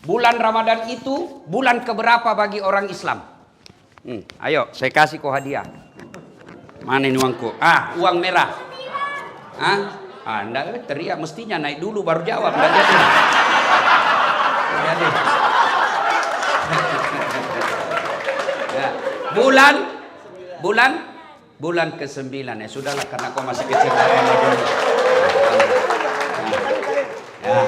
Bulan Ramadan itu bulan keberapa bagi orang Islam? Ayo, saya kasih kau hadiah. Mana ini uangku? Uang merah. Enggak teriak, mestinya naik dulu baru jawab. Enggak jadi. Jadi. Ya. Bulan ke-9 ya. Sudahlah karena kau masih kecil. Ya.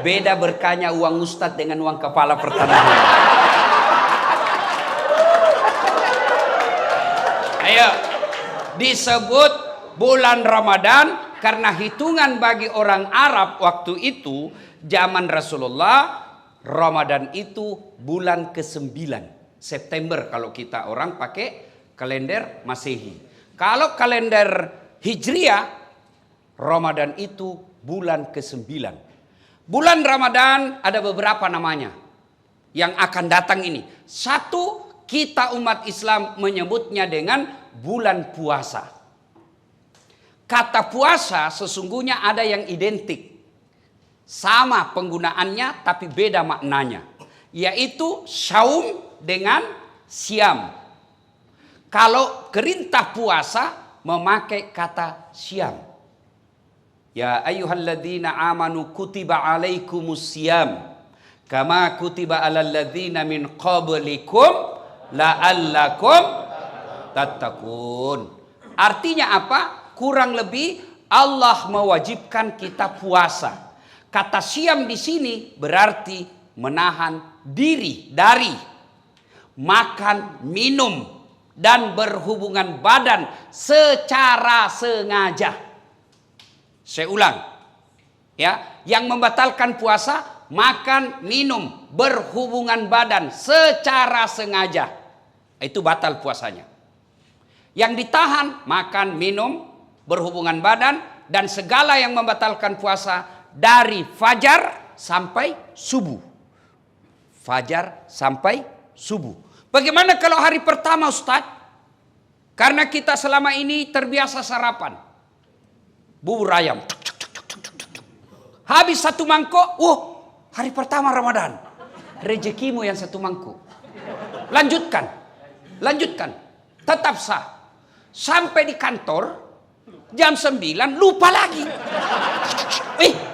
Beda berkahnya uang ustadz dengan uang kepala pertanahan. Ayo, disebut bulan Ramadan karena hitungan bagi orang Arab waktu itu zaman Rasulullah, Ramadan itu bulan ke-9, September kalau kita orang pakai kalender Masehi. Kalau kalender Hijriah, Ramadan itu bulan ke-9. Bulan Ramadan ada beberapa namanya yang akan datang ini. Satu, kita umat Islam menyebutnya dengan bulan puasa. Kata puasa sesungguhnya ada yang identik. Sama penggunaannya tapi beda maknanya. Yaitu syaum dengan siam. Kalau perintah puasa memakai kata siam. Ya ayyuhalladzina amanu kutiba alaikumus siyam kama kutiba alal ladzina min qablikum la'allakum tattaqun. Artinya apa? Kurang lebih Allah mewajibkan kita puasa. Kata siam di sini berarti menahan diri dari makan, minum dan berhubungan badan secara sengaja. Saya ulang, ya, yang membatalkan puasa, makan, minum, berhubungan badan secara sengaja, itu batal puasanya. Yang ditahan, makan, minum, berhubungan badan, dan segala yang membatalkan puasa dari fajar sampai subuh. Fajar sampai subuh. Bagaimana kalau hari pertama, Ustaz? Karena kita selama ini terbiasa sarapan. Bubur ayam. Habis satu mangkok. Hari pertama Ramadan. Rezekimu yang satu mangkok. Lanjutkan. Tetap sah. Sampai di kantor. Jam 9 lupa lagi.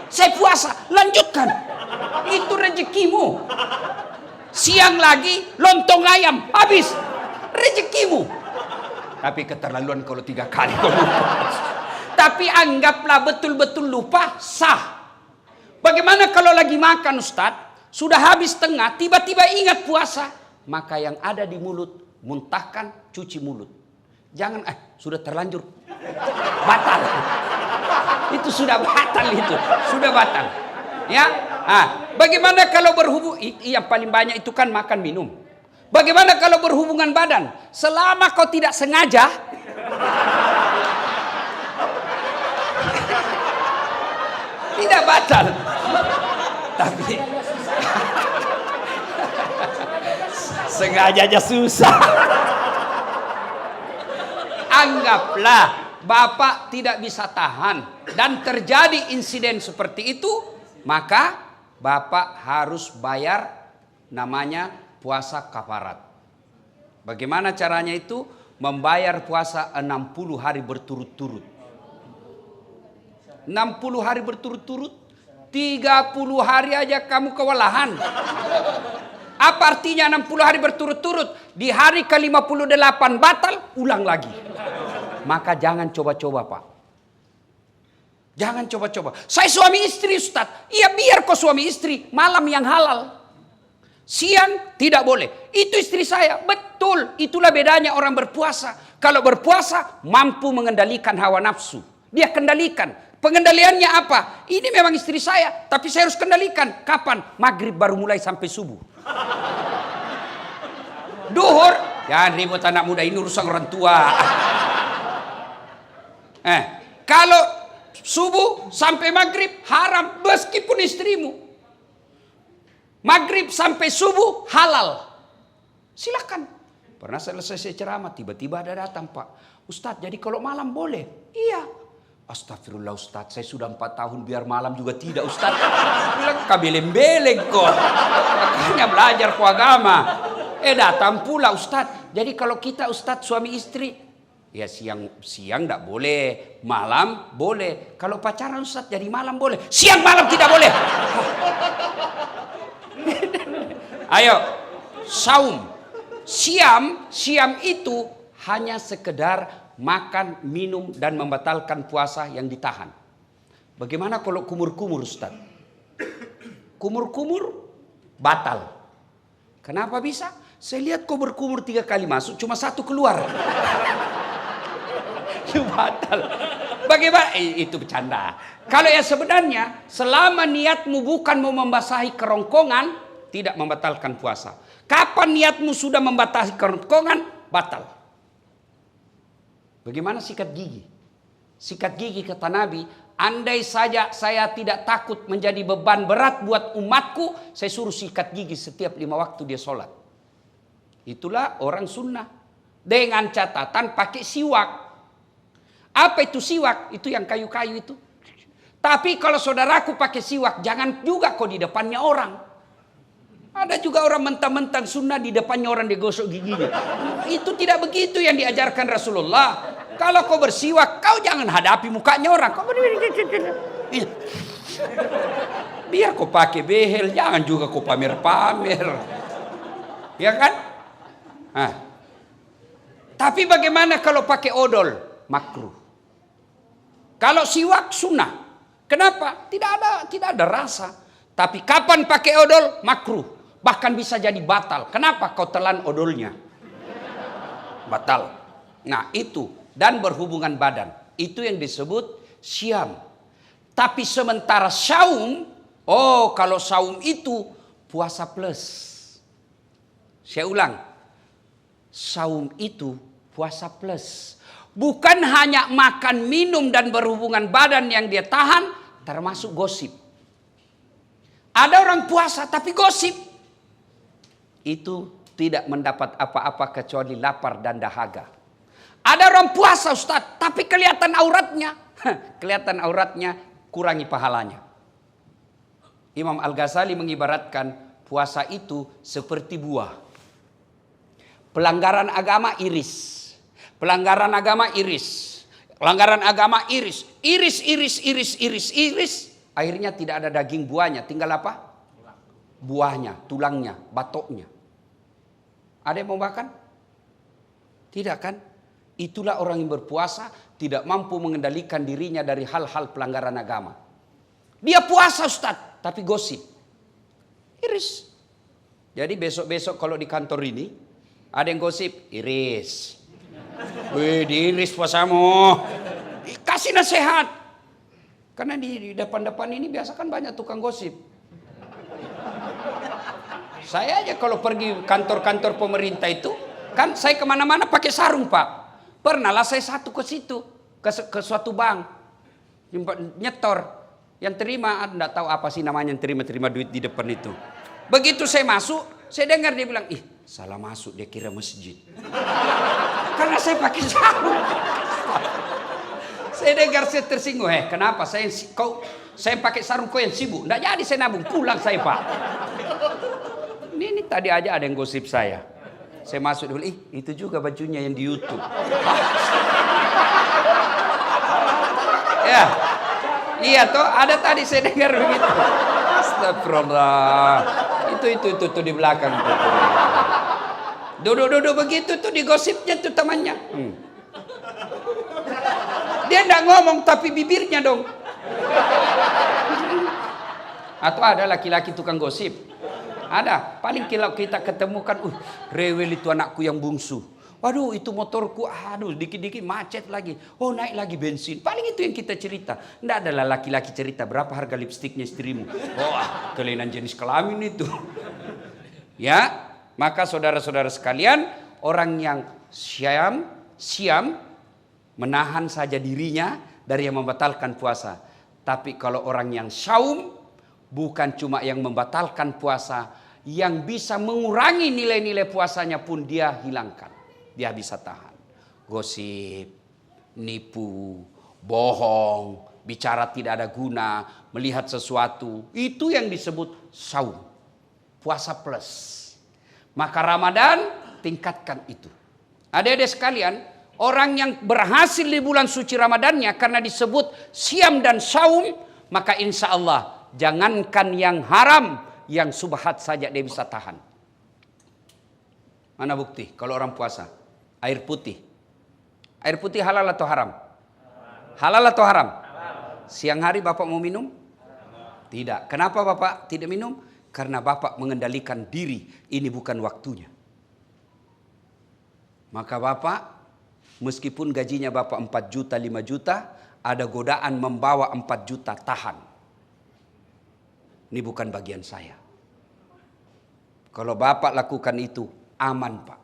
Saya puasa. Lanjutkan. Itu rezekimu. Siang lagi lontong ayam. Habis. Rezekimu. Tapi keterlaluan kalau 3 kali kau lupa. Tapi anggaplah betul-betul lupa, sah. Bagaimana kalau lagi makan, Ustadz? Sudah habis tengah, tiba-tiba ingat puasa. Maka yang ada di mulut, muntahkan, cuci mulut. Jangan, sudah terlanjur. Batal. Itu sudah batal itu. Sudah batal. Ya. Bagaimana kalau berhubung, yang paling banyak itu kan makan minum. Bagaimana kalau berhubungan badan? Selama kau tidak sengaja, tidak batal. Tapi sengaja aja susah. Anggaplah Bapak tidak bisa tahan dan terjadi insiden seperti itu, maka Bapak harus bayar namanya puasa kafarat. Bagaimana caranya itu? Membayar puasa 60 hari berturut-turut. 60 hari berturut-turut, 30 hari aja kamu kewalahan. Apa artinya 60 hari berturut-turut? Di hari ke-58 batal, ulang lagi. Maka jangan coba-coba, Pak. Jangan coba-coba. Saya suami istri, Ustaz. Iya, biar kau suami istri, malam yang halal. Siang tidak boleh. Itu istri saya. Betul, itulah bedanya orang berpuasa. Kalau berpuasa mampu mengendalikan hawa nafsu. Dia kendalikan. Pengendaliannya apa? Ini memang istri saya, tapi saya harus kendalikan. Kapan? Maghrib baru mulai sampai subuh. Duhur, jangan ribut anak muda, ini urusan orang tua. Kalau subuh sampai maghrib haram, meskipun istrimu. Maghrib sampai subuh halal. Silakan. Pernah selesai ceramah, tiba-tiba ada datang, Pak Ustadz, jadi kalau malam boleh? Iya. Astagfirullah Ustaz, saya sudah 4 tahun biar malam juga tidak Ustaz. Bilang kabeleng-beleng kok. Makanya belajar ku agama. Datang pula Ustaz. Jadi kalau kita Ustaz suami istri, ya siang enggak boleh, malam boleh. Kalau pacaran Ustaz jadi malam boleh, siang malam tidak boleh. Ayo, saum. Siam itu hanya sekedar makan, minum, dan membatalkan puasa yang ditahan. Bagaimana kalau kumur-kumur Ustaz? Kumur-kumur batal. Kenapa bisa? Saya lihat kumur-kumur 3 kali masuk, cuma 1 keluar. Itu batal. Bagaimana? Itu bercanda. Kalau yang sebenarnya, selama niatmu bukan mau membasahi kerongkongan, tidak membatalkan puasa. Kapan niatmu sudah membasahi kerongkongan, batal. Bagaimana sikat gigi? Sikat gigi kata Nabi, andai saja saya tidak takut menjadi beban berat buat umatku, saya suruh sikat gigi setiap 5 waktu dia sholat. Itulah orang sunnah. Dengan catatan pakai siwak. Apa itu siwak? Itu yang kayu-kayu itu. Tapi kalau saudaraku pakai siwak, jangan juga kok di depannya orang. Ada juga orang mentang-mentang sunnah di depannya orang digosok giginya. Itu tidak begitu yang diajarkan Rasulullah. Kalau kau bersiwak, kau jangan hadapi mukanya orang. Kau biar kau pakai behel, jangan juga kau pamer-pamer. Ya kan? Nah. Tapi bagaimana kalau pakai odol? Makruh. Kalau siwak sunnah. Kenapa? Tidak ada rasa. Tapi kapan pakai odol? Makruh. Bahkan bisa jadi batal. Kenapa? Kau telan odolnya. Batal. Nah itu. Dan berhubungan badan. Itu yang disebut syam. Tapi sementara saum. Kalau saum itu puasa plus. Saya ulang. Saum itu puasa plus. Bukan hanya makan, minum, dan berhubungan badan yang dia tahan. Termasuk gosip. Ada orang puasa tapi gosip. Itu tidak mendapat apa-apa kecuali lapar dan dahaga. Ada orang puasa Ustaz, tapi kelihatan auratnya. Kelihatan auratnya, kurangi pahalanya. Imam Al-Ghazali mengibaratkan puasa itu seperti buah. Pelanggaran agama iris. Pelanggaran agama iris. Pelanggaran agama iris. Iris. Akhirnya tidak ada daging buahnya. Tinggal apa? Buahnya, tulangnya, batoknya. Ada yang mau makan? Tidak kan? Itulah orang yang berpuasa tidak mampu mengendalikan dirinya dari hal-hal pelanggaran agama. Dia puasa Ustaz, tapi gosip. Iris. Jadi besok-besok kalau di kantor ini ada yang gosip, iris. Wih, diiris puasamu. Kasih nasihat. Karena di depan-depan ini biasa kan banyak tukang gosip. Saya aja kalau pergi kantor-kantor pemerintah itu, kan saya kemana-mana pakai sarung Pak. Pernah lah saya satu ke situ, ke suatu bank, nyetor. Yang terima, enggak tahu apa sih namanya yang terima duit di depan itu. Begitu saya masuk, saya dengar dia bilang, ih salah masuk, dia kira masjid. Karena saya pakai sarung. Saya dengar saya tersinggung, kenapa saya pakai sarung kau yang sibuk? Enggak jadi saya nabung, pulang saya Pak. Ini tadi aja ada yang gosip saya. Saya masuk dulu, itu juga bajunya yang di YouTube. Ya, iya toh, ada tadi saya dengar begitu. Astagfirullah. Itu di belakang. Duduk begitu tuh digosipnya tuh temannya. Dia enggak ngomong tapi bibirnya dong. Atau ada laki-laki tukang gosip. Ada, paling kalau kita ketemukan, rewel itu anakku yang bungsu. Waduh, itu motorku, dikit-dikit macet lagi. Oh, naik lagi bensin. Paling itu yang kita cerita. Nggak ada laki-laki cerita berapa harga lipstiknya istrimu. Kelainan jenis kelamin itu. Ya, maka saudara-saudara sekalian, orang yang siam menahan saja dirinya dari yang membatalkan puasa. Tapi kalau orang yang saum, bukan cuma yang membatalkan puasa, yang bisa mengurangi nilai-nilai puasanya pun dia hilangkan. Dia bisa tahan. Gosip, nipu, bohong, bicara tidak ada guna, melihat sesuatu. Itu yang disebut saum. Puasa plus. Maka Ramadan tingkatkan itu. Adik-adik sekalian, orang yang berhasil di bulan suci Ramadannya karena disebut siam dan saum, maka insya Allah jangankan yang haram, yang subhat saja dia bisa tahan. Mana bukti kalau orang puasa? Air putih. Air putih halal atau haram? Halal atau haram? Siang hari Bapak mau minum? Tidak. Kenapa Bapak tidak minum? Karena Bapak mengendalikan diri. Ini bukan waktunya. Maka Bapak, meskipun gajinya Bapak 4 juta, 5 juta, ada godaan membawa 4 juta, tahan. Ini bukan bagian saya. Kalau Bapak lakukan itu, aman Pak.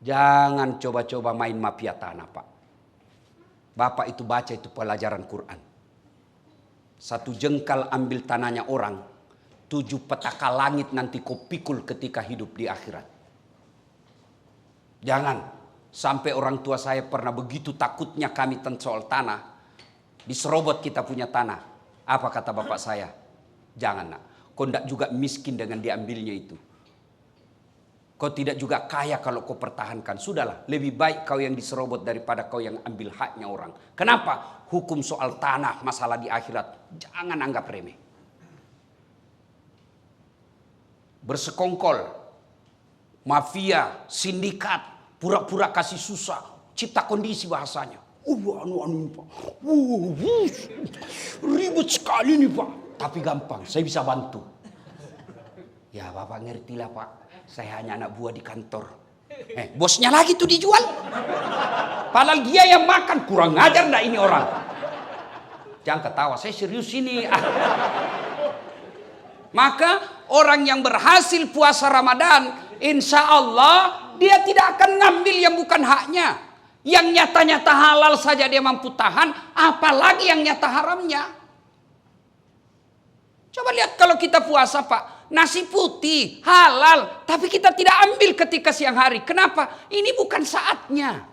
Jangan coba-coba main mafia tanah Pak. Bapak itu baca itu pelajaran Quran. 1 jengkal ambil tanahnya orang, 7 petaka langit nanti kau pikul ketika hidup di akhirat. Jangan sampai orang tua saya pernah begitu takutnya kami tentang soal tanah. Diserobot kita punya tanah. Apa kata bapak saya? Jangan nak. Kau tidak juga miskin dengan diambilnya itu. Kau tidak juga kaya kalau kau pertahankan. Sudahlah, lebih baik kau yang diserobot daripada kau yang ambil haknya orang. Kenapa? Hukum soal tanah, masalah di akhirat. Jangan anggap remeh. Bersekongkol, mafia, sindikat, pura-pura kasih susah, cipta kondisi bahasanya. Anu Pak, ribet sekali nih Pak. Tapi gampang, saya bisa bantu. Ya Bapak ngertilah Pak, saya hanya anak buah di kantor. Bosnya lagi tuh dijual. Padahal dia yang makan, kurang ngajar ndak ini orang. Jangan ketawa, saya serius ini. Maka orang yang berhasil puasa Ramadan, insya Allah dia tidak akan ngambil yang bukan haknya. Yang nyata-nyata halal saja dia mampu tahan, apalagi yang nyata haramnya. Coba lihat kalau kita puasa Pak, nasi putih halal, tapi kita tidak ambil ketika siang hari. Kenapa? Ini bukan saatnya.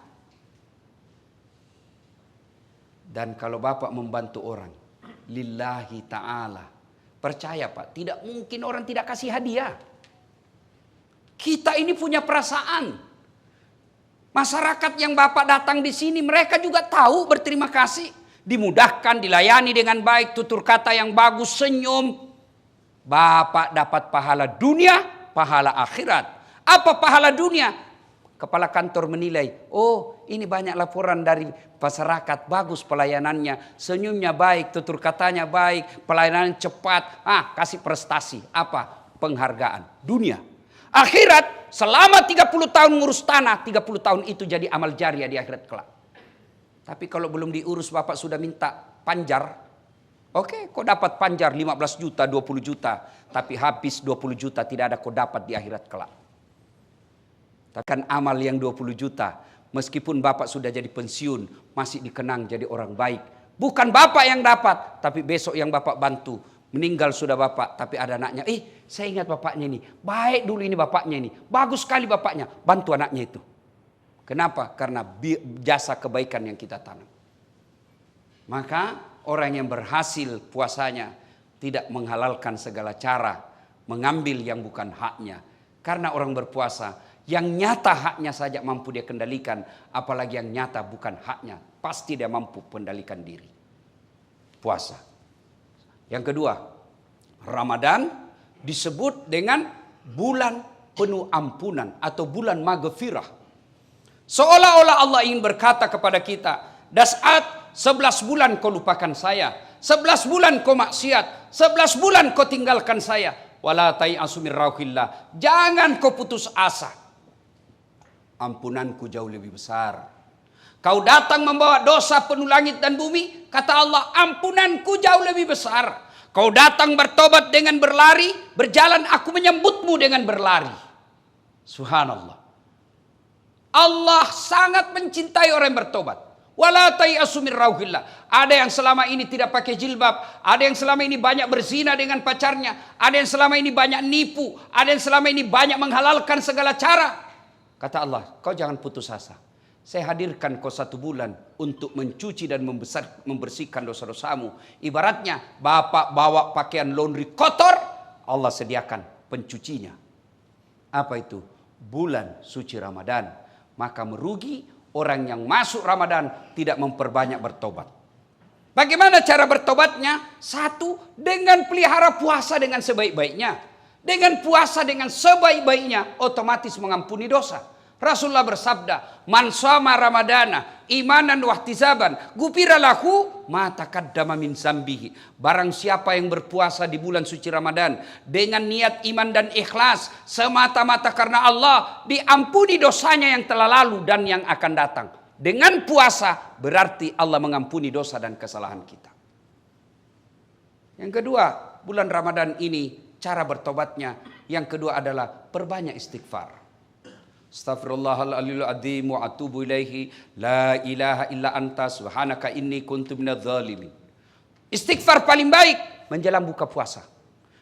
Dan kalau Bapak membantu orang, lillahi ta'ala, percaya Pak, tidak mungkin orang tidak kasih hadiah. Kita ini punya perasaan. Masyarakat yang Bapak datang di sini, mereka juga tahu berterima kasih. Dimudahkan, dilayani dengan baik, tutur kata yang bagus, senyum. Bapak dapat pahala dunia, pahala akhirat. Apa pahala dunia? Kepala kantor menilai, oh ini banyak laporan dari masyarakat, bagus pelayanannya, senyumnya baik, tutur katanya baik, pelayanan cepat, kasih prestasi. Apa? Penghargaan. Dunia. Akhirat, selama 30 tahun ngurus tanah, 30 tahun itu jadi amal jariah di akhirat kelak. Tapi kalau belum diurus Bapak sudah minta panjar, oke, kau dapat panjar 15 juta, 20 juta, tapi habis 20 juta tidak ada kau dapat di akhirat kelak. Takkan amal yang 20 juta, meskipun Bapak sudah jadi pensiun, masih dikenang jadi orang baik. Bukan Bapak yang dapat, tapi besok yang Bapak bantu. Meninggal sudah Bapak, tapi ada anaknya. Saya ingat bapaknya ini, baik dulu ini bapaknya ini. Bagus sekali bapaknya, bantu anaknya itu. Kenapa? Karena jasa kebaikan yang kita tanam. Maka orang yang berhasil puasanya tidak menghalalkan segala cara, mengambil yang bukan haknya. Karena orang berpuasa, yang nyata haknya saja mampu dia kendalikan, apalagi yang nyata bukan haknya, pasti dia mampu kendalikan diri. Puasa. Yang kedua, Ramadan disebut dengan bulan penuh ampunan atau bulan maghfirah. Seolah-olah Allah ingin berkata kepada kita, Das'at 11 bulan kau lupakan saya, 11 bulan kau maksiat, 11 bulan kau tinggalkan saya. Wala tai'asu min rauhillah. Jangan kau putus asa. Ampunanku jauh lebih besar. Kau datang membawa dosa penuh langit dan bumi, kata Allah, ampunanku jauh lebih besar. Kau datang bertobat dengan berlari, berjalan aku menyambutmu dengan berlari. Subhanallah. Allah sangat mencintai orang yang bertobat. Wala tai'asu min rauhillah. Ada yang selama ini tidak pakai jilbab, ada yang selama ini banyak berzina dengan pacarnya, ada yang selama ini banyak nipu, ada yang selama ini banyak menghalalkan segala cara. Kata Allah, kau jangan putus asa. Saya hadirkan kau 1 bulan untuk mencuci dan membersihkan dosa-dosamu. Ibaratnya bapak bawa pakaian laundry kotor, Allah sediakan pencucinya. Apa itu? Bulan suci Ramadan. Maka merugi orang yang masuk Ramadan tidak memperbanyak bertobat. Bagaimana cara bertobatnya? 1, dengan pelihara puasa dengan sebaik-baiknya. Dengan puasa dengan sebaik-baiknya, otomatis mengampuni dosa. Rasulullah bersabda, "Man shoma Ramadana imanan wa ihtisaban, ghufira lahu ma taqaddama min zambihi." Barang siapa yang berpuasa di bulan suci Ramadan dengan niat iman dan ikhlas semata-mata karena Allah, diampuni dosanya yang telah lalu dan yang akan datang. Dengan puasa berarti Allah mengampuni dosa dan kesalahan kita. Yang kedua, bulan Ramadan ini cara bertobatnya, yang kedua adalah perbanyak istighfar. Astaghfirullahaladzim azim wa atubu ilaihi la ilaha illa anta subhanaka inni kuntu minadz zalimin. Istighfar paling baik menjelang buka puasa.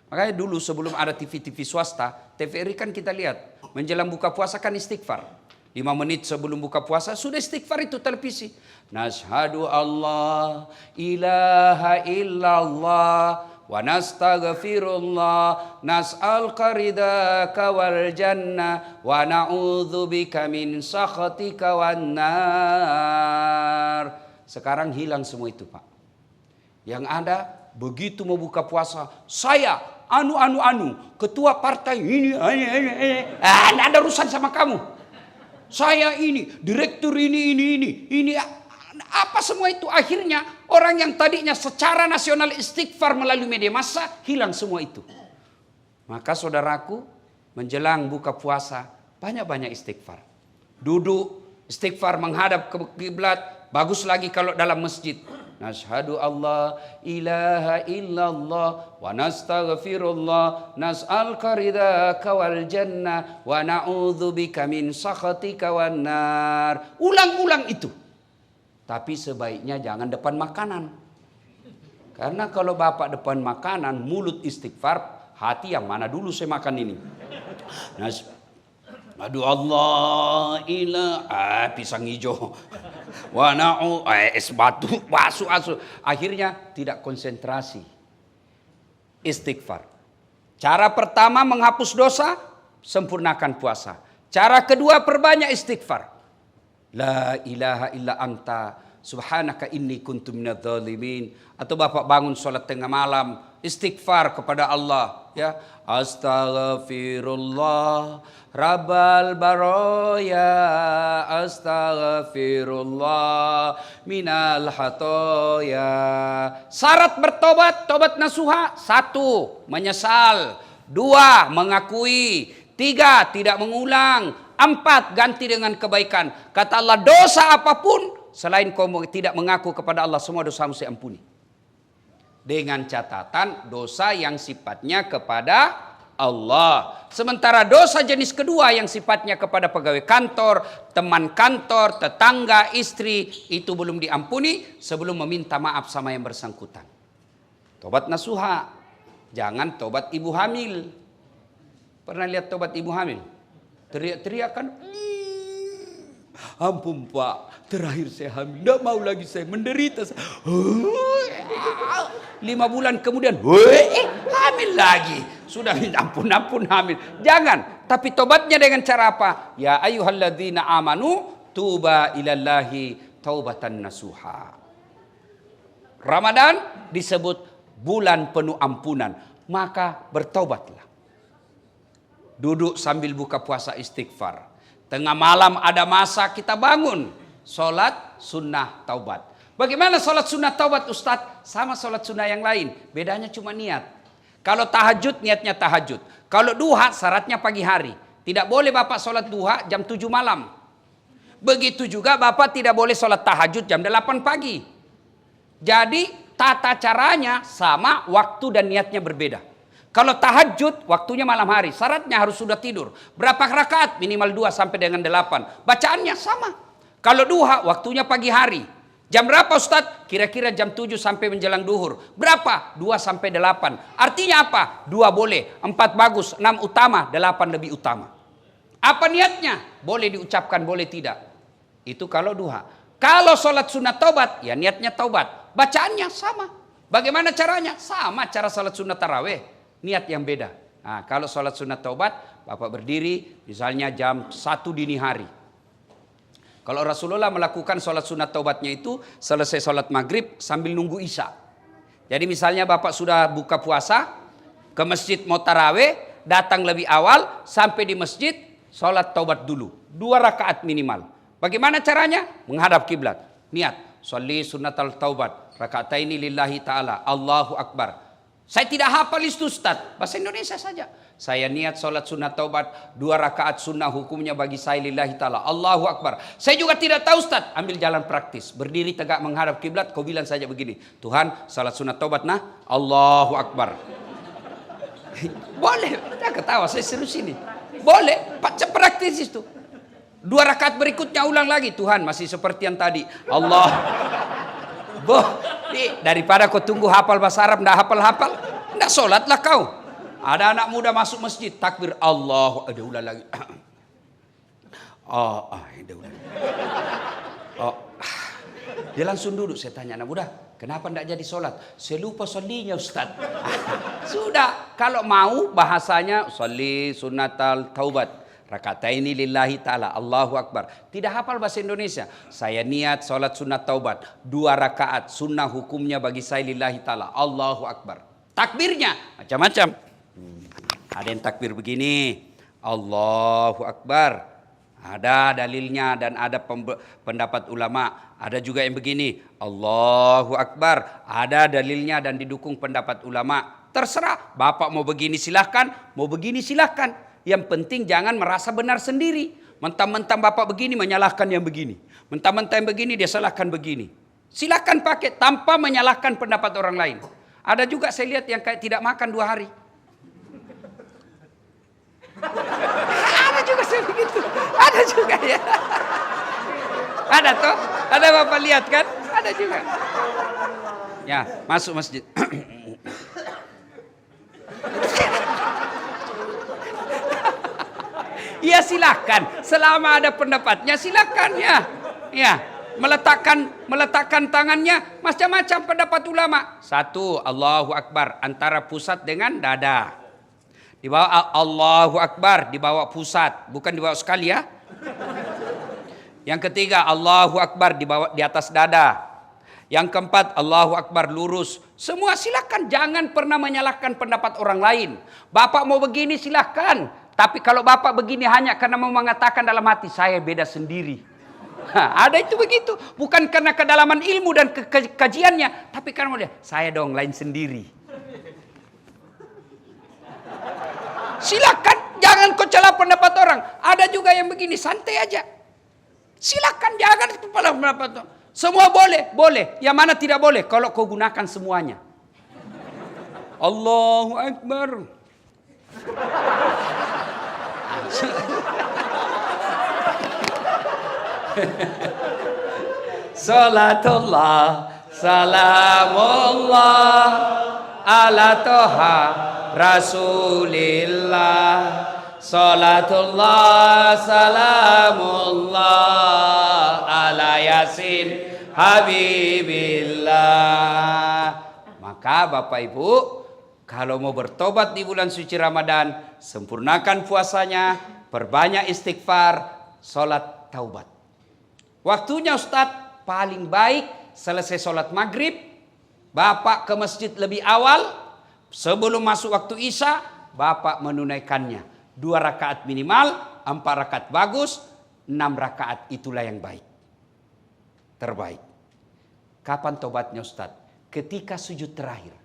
Makanya dulu sebelum ada TV-TV swasta, TVRI kan kita lihat menjelang buka puasa kan istighfar. 5 menit sebelum buka puasa sudah istighfar itu televisi. Nashhadu Allah ilaha illallah wa nastaghfirullah nas'aluka ridaka wal jannah wa na'udzubika min sakhatika wan nar. Sekarang hilang semua itu, Pak. Yang ada begitu mau buka puasa, saya ketua partai ini enggak ada urusan sama kamu. Saya ini direktur ini apa semua itu. Akhirnya orang yang tadinya secara nasional istighfar melalui media massa, hilang semua itu. Maka saudaraku, menjelang buka puasa banyak-banyak istighfar. Duduk istighfar menghadap ke kiblat, bagus lagi kalau dalam masjid. Nashhadu Allah ilaha illallah wa nastaghfirullah nas'aluka ridaka wal jannah wa na'udzubika min sakhatika wan nar. Ulang-ulang itu. Tapi sebaiknya jangan depan makanan. Karena kalau bapak depan makanan, mulut istighfar, hati yang mana dulu saya makan ini. Aduh Allah ilah pisang hijau. Wana'u es batu asu. Akhirnya tidak konsentrasi. Istighfar. Cara pertama menghapus dosa, sempurnakan puasa. Cara kedua perbanyak istighfar. La ilaha illa anta subhanaka inni kuntu minadz zalimin. Atau bapak bangun sholat tengah malam, istighfar kepada Allah, ya. Astaghfirullah rabbal baraya, astaghfirullah minal hatoya. Syarat bertobat, tobat nasuha: 1, menyesal; 2, mengakui; 3, tidak mengulang; 4, ganti dengan kebaikan. Kata Allah, dosa apapun selain kau tidak mengaku kepada Allah, semua dosamu saya ampuni. Dengan catatan dosa yang sifatnya kepada Allah. Sementara dosa jenis kedua yang sifatnya kepada pegawai kantor, teman kantor, tetangga, istri, itu belum diampuni sebelum meminta maaf sama yang bersangkutan. Tobat nasuha. Jangan tobat ibu hamil. Pernah lihat tobat ibu hamil? Teriak-teriak kan? Ampun Pak, terakhir saya hamil, tidak mau lagi saya menderita. 5 bulan kemudian, hamil lagi. Sudah minta ampun hamil. Jangan, tapi tobatnya dengan cara apa? Ya ayyuhalladzina amanu tuba ilallahi taubatan nasuha. Ramadan disebut bulan penuh ampunan, maka bertobatlah. Duduk sambil buka puasa istighfar. Tengah malam ada masa kita bangun, sholat sunnah taubat. Bagaimana sholat sunnah taubat Ustadz? Sama sholat sunnah yang lain, bedanya cuma niat. Kalau tahajud niatnya tahajud. Kalau duha syaratnya pagi hari. Tidak boleh bapak sholat duha jam 7 malam. Begitu juga bapak tidak boleh sholat tahajud jam 8 pagi. Jadi tata caranya sama, waktu dan niatnya berbeda. Kalau tahajud waktunya malam hari, syaratnya harus sudah tidur. Berapa rakaat? Minimal 2 sampai dengan 8. Bacaannya sama. Kalau duha waktunya pagi hari. Jam berapa Ustadz? Kira-kira jam 7 sampai menjelang duhur. Berapa? 2 sampai 8. Artinya apa? 2 boleh, 4 bagus, 6 utama, 8 lebih utama. Apa niatnya? Boleh diucapkan, boleh tidak. Itu kalau duha. Kalau sholat sunat taubat, ya niatnya taubat. Bacaannya sama. Bagaimana caranya? Sama cara sholat sunat tarawih. Niat yang beda. Nah, kalau sholat sunat taubat, Bapak berdiri misalnya jam 1 dini hari. Kalau Rasulullah melakukan sholat sunat taubatnya itu selesai sholat maghrib sambil nunggu isya. Jadi misalnya Bapak sudah buka puasa, ke masjid mau tarawih, datang lebih awal, sampai di masjid, sholat taubat dulu. 2 rakaat minimal. Bagaimana caranya? Menghadap kiblat. Niat, sholli sunnatal taubat, rakataini lillahi ta'ala, Allahu Akbar. Saya tidak hafal itu Ustaz, bahasa Indonesia saja. Saya niat sholat sunat taubat, 2 rakaat sunnah hukumnya bagi saya lillahi ta'ala, Allahu Akbar. Saya juga tidak tahu Ustaz, ambil jalan praktis. Berdiri tegak menghadap kiblat, kau bilang saja begini, Tuhan sholat sunat taubat nah, Allahu Akbar. Boleh, tidak ketawa, saya serius ini. Boleh, praktis itu. 2 rakaat berikutnya ulang lagi, Tuhan masih seperti yang tadi, Allah. Daripada kau tunggu hafal bahasa Arab, tidak hafal-hafal, tidak sholatlah kau. Ada anak muda masuk masjid, takbir Allah, ada ulang lagi. Ada ulang. Dia langsung duduk, saya tanya anak muda, kenapa tidak jadi sholat? Saya lupa sholinya Ustaz. Sudah, kalau mau bahasanya sholli sunnatal taubat, rakataini lillahi ta'ala, Allahu Akbar. Tidak hafal bahasa Indonesia. Saya niat sholat sunat taubat, 2 rakaat sunnah hukumnya bagi saya lillahi ta'ala, Allahu Akbar. Takbirnya macam-macam. Ada yang takbir begini, Allahu Akbar. Ada dalilnya dan ada pendapat ulama. Ada juga yang begini, Allahu Akbar. Ada dalilnya dan didukung pendapat ulama. Terserah, Bapak mau begini silahkan, mau begini silahkan. Yang penting jangan merasa benar sendiri. Mentang-mentang Bapak begini menyalahkan yang begini. Mentang-mentang yang begini dia salahkan begini. Silahkan pakai tanpa menyalahkan pendapat orang lain. Ada juga saya lihat yang kayak tidak makan 2 hari. Ada juga saya begitu. Ada juga ya. Ada toh? Ada Bapak lihat kan? Ada juga. Ya, masuk masjid. Ya silakan, selama ada pendapatnya silakan ya. Ya, meletakkan tangannya macam-macam pendapat ulama. 1, Allahu Akbar antara pusat dengan dada. Di bawah Allahu Akbar di bawah pusat, bukan di bawah sekali ya. Yang ketiga Allahu Akbar di atas dada. Yang keempat Allahu Akbar lurus. Semua silakan, jangan pernah menyalahkan pendapat orang lain. Bapak mau begini silakan. Tapi kalau Bapak begini hanya karena mau mengatakan dalam hati saya beda sendiri. Ada itu begitu. Bukan karena kedalaman ilmu dan kajiannya. Tapi karena saya dong lain sendiri. Silakan, jangan kau celah pendapat orang. Ada juga yang begini, santai aja. Silakan, jangan kepala pendapat orang. Semua boleh. Yang mana tidak boleh? Kalau kau gunakan semuanya. Allahu Akbar. Salatullah, salamullah, ala toha Rasulillah. Salatullah, salamullah, ala yasin Habibillah. Maka Bapak Ibu, kalau mau bertobat di bulan suci Ramadan, sempurnakan puasanya, perbanyak istighfar, sholat taubat. Waktunya Ustadz paling baik selesai sholat maghrib, Bapak ke masjid lebih awal, sebelum masuk waktu isya, Bapak menunaikannya. 2 rakaat minimal, 4 rakaat bagus, 6 rakaat itulah yang baik. Terbaik. Kapan tobatnya Ustadz? Ketika sujud terakhir.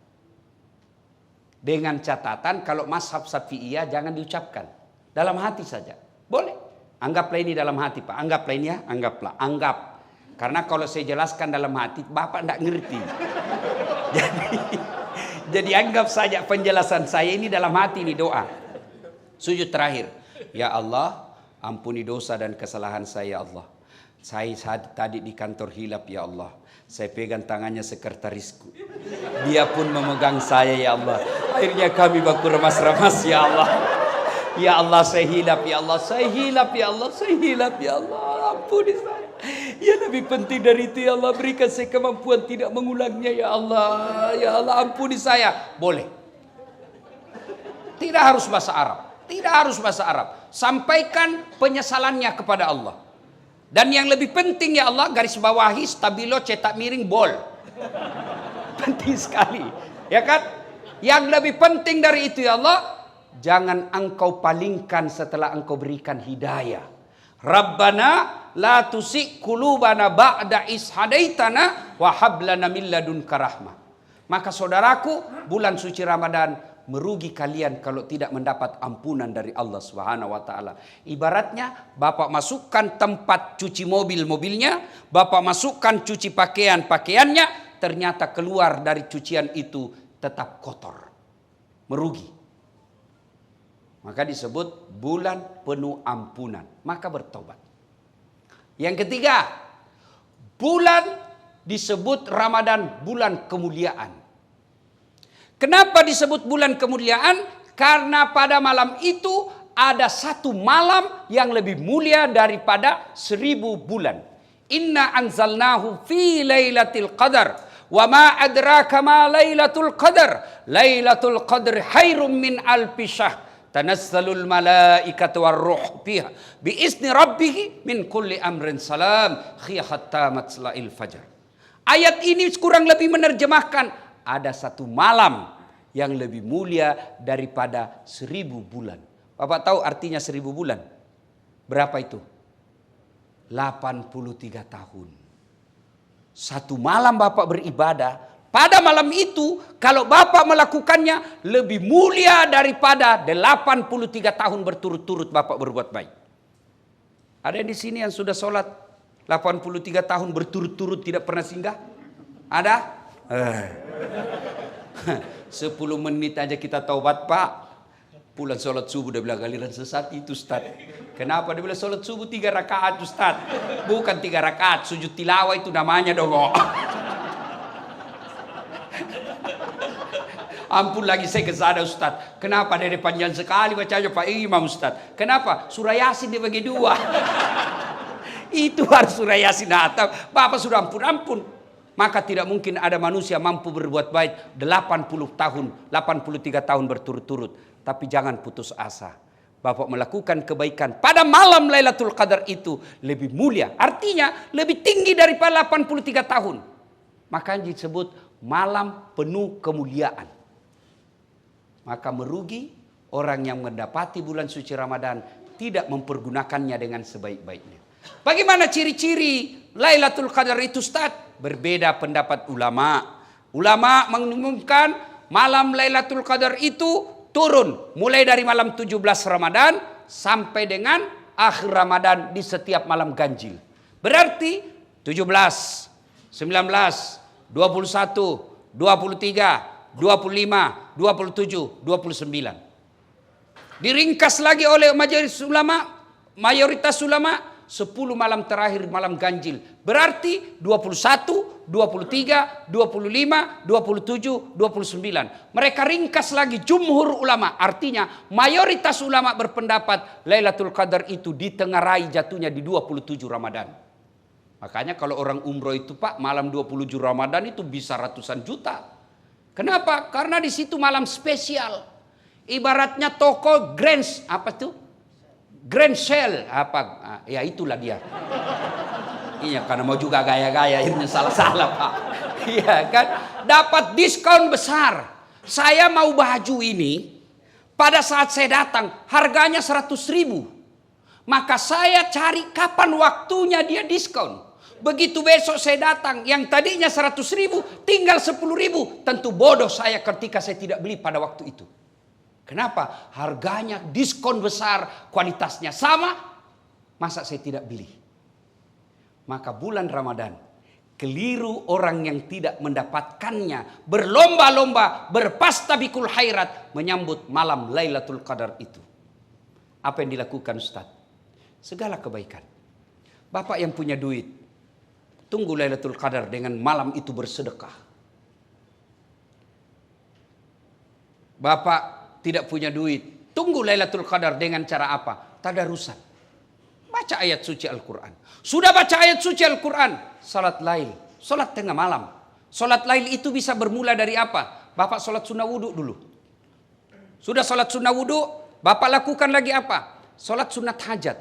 Dengan catatan kalau mazhab Syafi'iyah jangan diucapkan. Dalam hati saja. Boleh. Anggaplah ini dalam hati Pak. Anggaplah ini ya. Anggap. Karena kalau saya jelaskan dalam hati, Bapak tidak ngerti. Jadi anggap saja penjelasan saya ini dalam hati, ini doa. Sujud terakhir. Ya Allah, ampuni dosa dan kesalahan saya Allah. Saya tadi di kantor hilap ya Allah. Saya pegang tangannya sekretarisku. Dia pun memegang saya ya Allah. Akhirnya kami baku remas-remas ya Allah. Ya Allah saya hilap ya Allah. Saya hilap ya Allah. Saya hilap ya Allah. Ampuni saya. Ya lebih penting dari itu ya Allah, berikan saya kemampuan tidak mengulangnya ya Allah. Ya Allah ampuni saya. Boleh. Tidak harus bahasa Arab. Tidak harus bahasa Arab. Sampaikan penyesalannya kepada Allah. Dan yang lebih penting ya Allah, garis bawahi, stabilo, cetak miring, bol. Penting sekali. Ya kan? Yang lebih penting dari itu ya Allah, jangan engkau palingkan setelah engkau berikan hidayah. Rabbana la tusik qulubana ba'da is hadaitana wa hab lana min ladunka rahmah. Maka saudaraku, bulan suci Ramadan merugi kalian kalau tidak mendapat ampunan dari Allah Subhanahu wa taala. Ibaratnya Bapak masukkan tempat cuci mobilnya, Bapak masukkan cuci pakaiannya, ternyata keluar dari cucian itu tetap kotor. Merugi. Maka disebut bulan penuh ampunan. Maka bertobat. Yang ketiga, bulan disebut Ramadan bulan kemuliaan. Kenapa disebut bulan kemuliaan? Karena pada malam itu ada satu malam yang lebih mulia daripada 1000 bulan. Inna anzalnahu fi lailatul qadar. Wa ma adraka ma lailatul qadar. Lailatul qadr khairum min alfi syahr. Tanazzalul malaikatu warruh fiha biizni rabbih min kulli amrin salam hatta matla'il fajr. Ayat ini kurang lebih menerjemahkan ada satu malam yang lebih mulia daripada 1000 bulan. Bapak tahu artinya 1000 bulan? Berapa itu? 83 tahun. Satu malam Bapak beribadah. Pada malam itu kalau Bapak melakukannya lebih mulia daripada 83 tahun berturut-turut Bapak berbuat baik. Ada di sini yang sudah sholat 83 tahun berturut-turut tidak pernah singgah? Ada? 10 menit aja kita taubat Pak. Pulang sholat subuh dia bilang galiran sesat itu Ustaz. Kenapa? Dia bilang sholat subuh 3 rakaat Ustaz. Bukan 3 rakaat, sujud tilawah itu namanya dong. Ampun lagi saya kesana Ustaz. Kenapa dari panjang sekali bacanya Pak Imam Ustaz? Kenapa? Surah Yasin dibagi 2. Itu harus surah Yasin atau Bapak sudah ampun. Maka tidak mungkin ada manusia mampu berbuat baik 83 tahun berturut-turut. Tapi jangan putus asa. Bapak melakukan kebaikan pada malam Lailatul Qadar itu lebih mulia. Artinya lebih tinggi daripada 83 tahun. Makanya disebut malam penuh kemuliaan. Maka merugi orang yang mendapati bulan suci Ramadan tidak mempergunakannya dengan sebaik-baiknya. Bagaimana ciri-ciri Lailatul Qadar itu Ustaz? Berbeda pendapat ulama. Ulama mengumumkan malam Lailatul Qadar itu turun mulai dari malam 17 Ramadan sampai dengan akhir Ramadan di setiap malam ganjil. Berarti 17, 19, 21, 23, 25, 27, 29. Diringkas lagi oleh mayoritas ulama 10 malam terakhir malam ganjil. Berarti 21, 23, 25, 27, 29. Mereka ringkas lagi jumhur ulama. Artinya mayoritas ulama berpendapat Lailatul Qadar itu ditengarai jatuhnya di 27 Ramadan. Makanya kalau orang umroh itu Pak malam 27 Ramadan itu bisa ratusan juta. Kenapa? Karena di situ malam spesial. Ibaratnya toko Grand apa tuh? Grand Sale apa? Ya itulah dia. Iya karena mau juga gaya-gaya ini salah-salah Pak. Iya kan? Dapat diskon besar. Saya mau baju ini pada saat saya datang harganya 100.000. Maka saya cari kapan waktunya dia diskon. Begitu besok saya datang yang tadinya 100.000 tinggal 10.000. Tentu bodoh saya ketika saya tidak beli pada waktu itu. Kenapa? Harganya diskon besar, kualitasnya sama, masa saya tidak beli? Maka bulan Ramadan, keliru orang yang tidak mendapatkannya, berlomba-lomba, berpastabikul khairat, menyambut malam Lailatul Qadar itu. Apa yang dilakukan Ustaz? Segala kebaikan. Bapak yang punya duit, tunggu Lailatul Qadar dengan malam itu bersedekah. Bapak tidak punya duit, tunggu Lailatul Qadar dengan cara apa? Tadarusan. Baca ayat suci Al-Quran. Sudah baca ayat suci Al-Quran, salat lail, salat tengah malam. Salat lail itu bisa bermula dari apa? Bapak salat sunnah wudhu dulu. Sudah salat sunnah wudhu, Bapak lakukan lagi apa? Salat sunat hajat.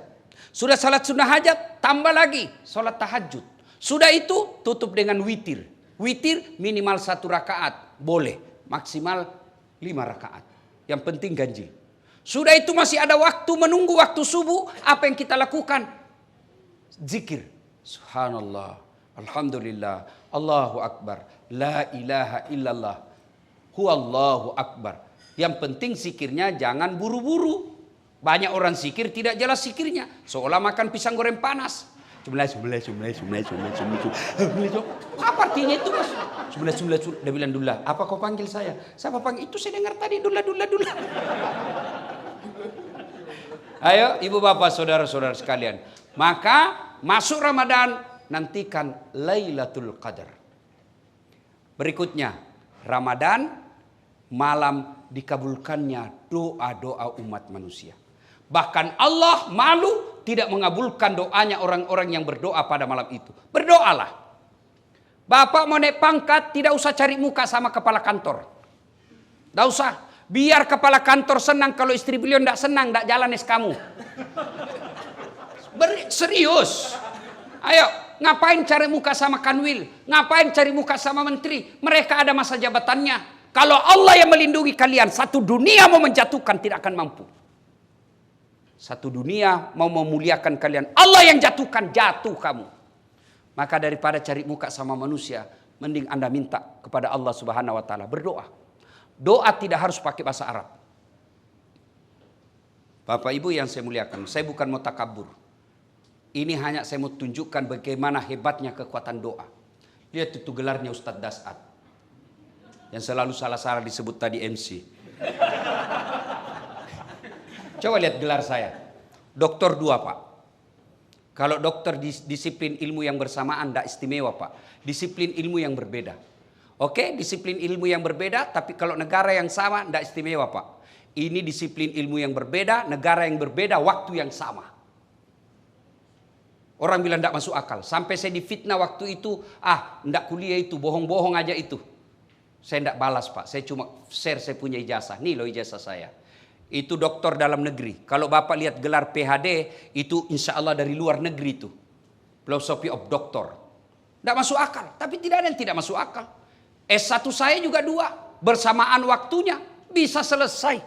Sudah salat sunnah hajat, tambah lagi salat tahajud. Sudah itu tutup dengan witir. Witir minimal 1 rakaat, boleh. Maksimal 5 rakaat. Yang penting ganjil. Sudah itu masih ada waktu menunggu waktu subuh. Apa yang kita lakukan? Zikir. Subhanallah. Alhamdulillah. Allahu Akbar. La ilaha illallah. Huwallahu Akbar. Yang penting zikirnya jangan buru-buru. Banyak orang zikir tidak jelas zikirnya. Seolah makan pisang goreng panas. Apa artinya itu, Mas? Dia bilang dula. Apa kau panggil saya? Siapa panggil? Itu saya dengar tadi dula. Ayo ibu bapak saudara-saudara sekalian. Maka masuk Ramadan, nantikan Lailatul Qadar. Berikutnya, Ramadan malam dikabulkannya doa-doa umat manusia. Bahkan Allah malu tidak mengabulkan doanya orang-orang yang berdoa pada malam itu. Berdoalah. Bapak mau naik pangkat, tidak usah cari muka sama kepala kantor. Tidak usah. Biar kepala kantor senang, kalau istri beliau tidak senang, tidak jalan kamu. Serius. Ayo, ngapain cari muka sama kanwil? Ngapain cari muka sama menteri? Mereka ada masa jabatannya. Kalau Allah yang melindungi kalian, satu dunia mau menjatuhkan tidak akan mampu. Satu dunia mau memuliakan kalian, Allah yang jatuhkan, jatuh kamu. Maka daripada cari muka sama manusia, mending Anda minta kepada Allah Subhanahu wa taala, berdoa. Doa tidak harus pakai bahasa Arab. Bapak Ibu yang saya muliakan, saya bukan mau takabur. Ini hanya saya mau tunjukkan bagaimana hebatnya kekuatan doa. Lihat itu gelarnya Ustadz Dasat. Yang selalu salah-salah disebut tadi MC. Coba lihat gelar saya. Doktor 2, Pak. Kalau dokter disiplin ilmu yang bersamaan tidak istimewa, Pak. Disiplin ilmu yang berbeda. Oke, disiplin ilmu yang berbeda, tapi kalau negara yang sama tidak istimewa, Pak. Ini disiplin ilmu yang berbeda, negara yang berbeda, waktu yang sama. Orang bilang tidak masuk akal. Sampai saya difitnah waktu itu, tidak kuliah itu, bohong-bohong aja itu. Saya tidak balas, Pak. Saya cuma share saya punya ijazah. Nih loh ijazah saya. Itu doktor dalam negeri. Kalau Bapak lihat gelar PhD, itu insya Allah dari luar negeri itu. Philosophy of Doctor. Tidak masuk akal. Tapi tidak ada yang tidak masuk akal. S1 saya juga 2. Bersamaan waktunya. Bisa selesai.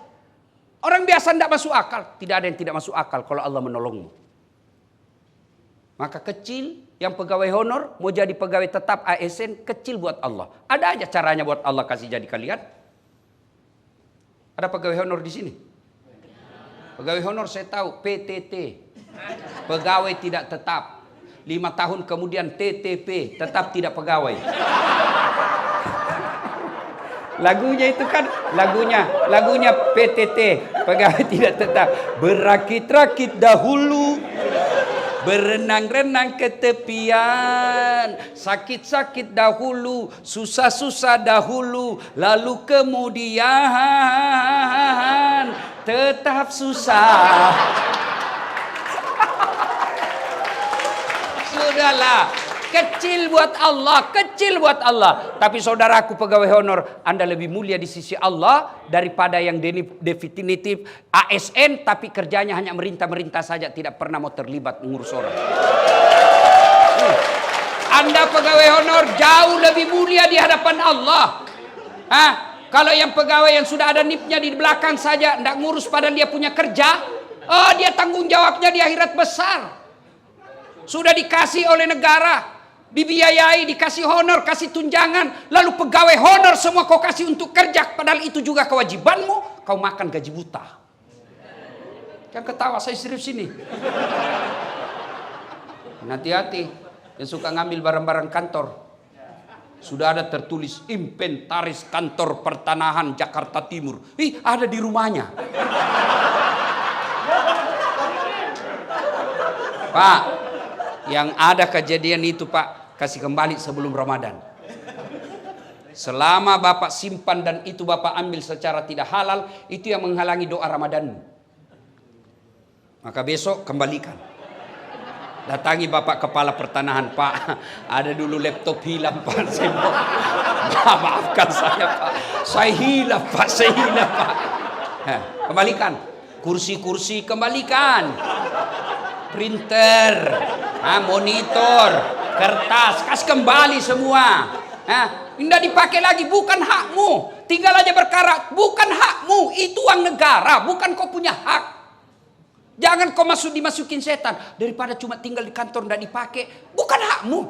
Orang biasa tidak masuk akal. Tidak ada yang tidak masuk akal kalau Allah menolongmu. Maka kecil yang pegawai honor mau jadi pegawai tetap ASN, kecil buat Allah. Ada aja caranya buat Allah kasih jadi kalian. Ada pegawai honor di sini? Pegawai honor saya tahu, PTT. Pegawai tidak tetap. 5 tahun kemudian TTP, tetap tidak pegawai. Lagunya itu kan, lagunya PTT, pegawai tidak tetap. Berakit-rakit dahulu, berenang-renang ke tepian, sakit-sakit dahulu, susah-susah dahulu, lalu kemudian tetap susah. Sudahlah, kecil buat Allah, kecil buat Allah. Tapi saudaraku pegawai honor, Anda lebih mulia di sisi Allah daripada yang definitif ASN tapi kerjanya hanya merintah-merintah saja, tidak pernah mau terlibat mengurus orang. Anda pegawai honor jauh lebih mulia di hadapan Allah. Kalau yang pegawai yang sudah ada nipnya di belakang saja, tidak ngurus padahal dia punya kerja, dia tanggung jawabnya di akhirat besar. Sudah dikasih oleh negara, dibiayai, dikasih honor, kasih tunjangan, lalu pegawai honor semua kau kasih untuk kerja, padahal itu juga kewajibanmu, kau makan gaji buta. Jangan ketawa, saya serius ini. Hati-hati yang suka ngambil barang-barang kantor. Sudah ada tertulis inventaris kantor pertanahan Jakarta Timur. Ada di rumahnya. Pak, yang ada kejadian itu Pak, kasih kembali sebelum Ramadan. Selama Bapak simpan dan itu Bapak ambil secara tidak halal, itu yang menghalangi doa Ramadanmu. Maka besok kembalikan. Datangi Bapak Kepala Pertanahan, Pak. Ada dulu laptop hilang, Pak. Saya mau maafkan saya, Pak. Saya hilang, Pak. Saya hilang, Pak. Kembalikan. Kursi-kursi kembalikan. Printer, monitor, kertas, kasih kembali semua. Tidak dipakai lagi, bukan hakmu. Tinggal aja berkarat, bukan hakmu. Itu uang negara, bukan kau punya hak. Jangan kau dimasukin setan. Daripada cuma tinggal di kantor tidak dipakai, bukan hakmu.